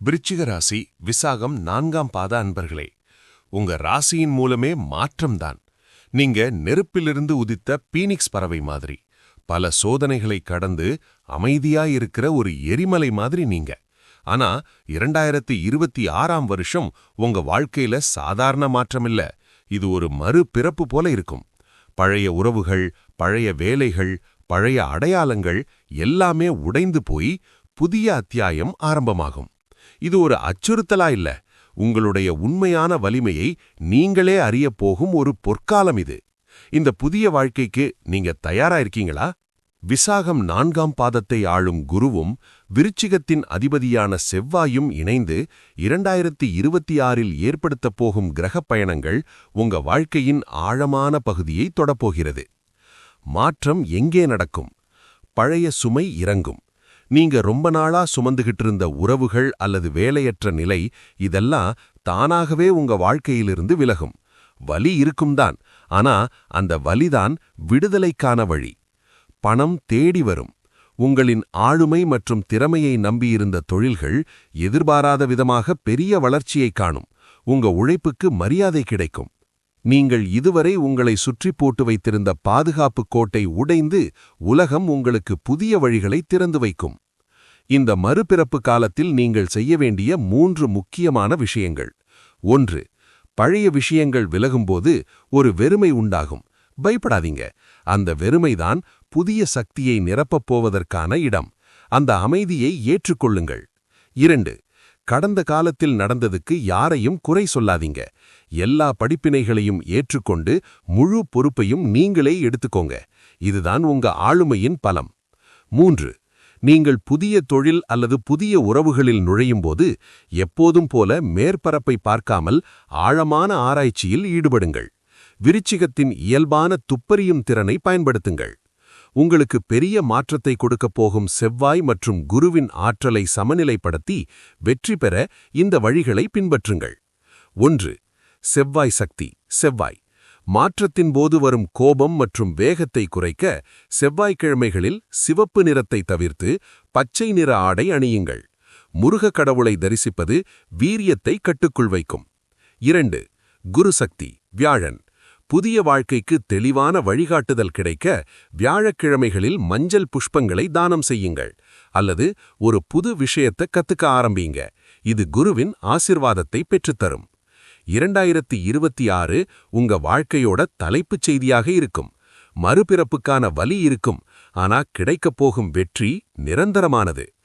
விருச்சிக ராசி விசாகம் 4ஆம் பாத அன்பர்களே, உங்க ராசியின் மூலமே மாற்றம்தான். நீங்க நெருப்பிலிருந்து உதித்த பீனிக்ஸ் பறவை மாதிரி, பல சோதனைகளை கடந்து அமைதியாயிருக்கிற ஒரு எரிமலை மாதிரி நீங்க. ஆனா 2026ஆம் வருஷம் உங்க வாழ்க்கையில சாதாரண மாற்றமில்ல, இது ஒரு மறுபிறப்பு போல இருக்கும். பழைய உறவுகள், பழைய வேலைகள், பழைய அடையாளங்கள் எல்லாமே உடைந்து போய் புதிய அத்தியாயம் ஆரம்பமாகும். இது ஒரு அச்சுறுத்தலா இல்ல, உங்களுடைய உண்மையான வலிமையை நீங்களே அறியப் போகும் ஒரு பொற்காலம் இது. இந்த புதிய வாழ்க்கைக்கு நீங்க தயாரா இருக்கீங்களா? விசாகம் 4ஆம் பாதத்தை ஆளும் குருவும் விருச்சிகத்தின் அதிபதியான செவ்வாயும் இணைந்து 2026இல் ஏற்படுத்தப் போகும் கிரகப் பயணங்கள் உங்க வாழ்க்கையின் ஆழமான பகுதியை தொடப்போகிறது. மாற்றம் எங்கே நடக்கும்? பழைய சுமை இறங்கும். நீங்க ரொம்ப நாளா சுமந்துகிட்டு இருந்த உறவுகள் அல்லது வேலையற்ற நிலை, இதெல்லாம் தானாகவே உங்க வாழ்க்கையிலிருந்து விலகும். வலி இருக்கும்தான், ஆனா அந்த வலிதான் விடுதலைக்கான வழி. பணம் தேடி வரும். உங்களின் ஆளுமை மற்றும் திறமையை நம்பியிருந்த தொழில்கள் எதிர்பாராத விதமாக பெரிய வளர்ச்சியை காணும். உங்க உழைப்புக்கு மரியாதை கிடைக்கும். நீங்கள் இதுவரை உங்களை சுற்றி போட்டு வைத்திருந்த பாதுகாப்பு கோட்டை உடைந்து உலகம் உங்களுக்கு புதிய வழிகளை திறந்து வைக்கும். இந்த மறுபிறப்பு காலத்தில் நீங்கள் செய்ய வேண்டிய 3 முக்கியமான விஷயங்கள். 1. பழைய விஷயங்கள் விலகும்போது ஒரு வெறுமை உண்டாகும். பயப்படாதீங்க, அந்த வெறுமைதான் புதிய சக்தியை நிரப்பப் போவதற்கான இடம். அந்த அமைதியை ஏற்றுக்கொள்ளுங்கள். 2. கடந்த காலத்தில் நடந்ததுக்கு யாரையும் குறை சொல்லாதீங்க. எல்லா படிப்பினைகளையும் ஏற்றுக்கொண்டு முழு பொறுப்பையும் நீங்களே எடுத்துக்கோங்க. இதுதான் உங்க ஆளுமையின் பலம். 3. நீங்கள் புதிய தொழில் அல்லது புதிய உறவுகளில் நுழையும்போது எப்போதும் போல மேற்பரப்பை பார்க்காமல் ஆழமான ஆராய்ச்சியில் ஈடுபடுங்கள். விருச்சிகத்தின் இயல்பான துப்பறியும் திறனை பயன்படுத்துங்கள். உங்களுக்கு பெரிய மாற்றத்தை கொடுக்கப் போகும் செவ்வாய் மற்றும் குருவின் ஆற்றலை சமநிலைப்படுத்தி வெற்றி பெற இந்த வழிகளை பின்பற்றுங்கள். 1. செவ்வாய் சக்தி. செவ்வாய் மாற்றத்தின் போது வரும் கோபம் மற்றும் வேகத்தை குறைக்க செவ்வாய்க்கிழமைகளில் சிவப்பு நிறத்தை தவிர்த்து பச்சை நிற ஆடை அணியுங்கள். முருக கடவுளை தரிசிப்பது வீரியத்தை கட்டுக்குள் வைக்கும். 2. குரு சக்தி. வியாழன் புதிய வாழ்க்கைக்கு தெளிவான வழிகாட்டுதல் கிடைக்க வியாழக்கிழமைகளில் மஞ்சள் புஷ்பங்களை தானம் செய்யுங்கள், அல்லது ஒரு புது விஷயத்தை கத்துக்க ஆரம்பிங்க. இது குருவின் ஆசிர்வாதத்தை பெற்றுத்தரும். 2026 உங்க வாழ்க்கையோட தலைப்புச் செய்தியாக இருக்கும். மறுபிறப்புக்கான வலி இருக்கும், ஆனா கிடைக்கப் போகும் வெற்றி நிரந்தரமானது.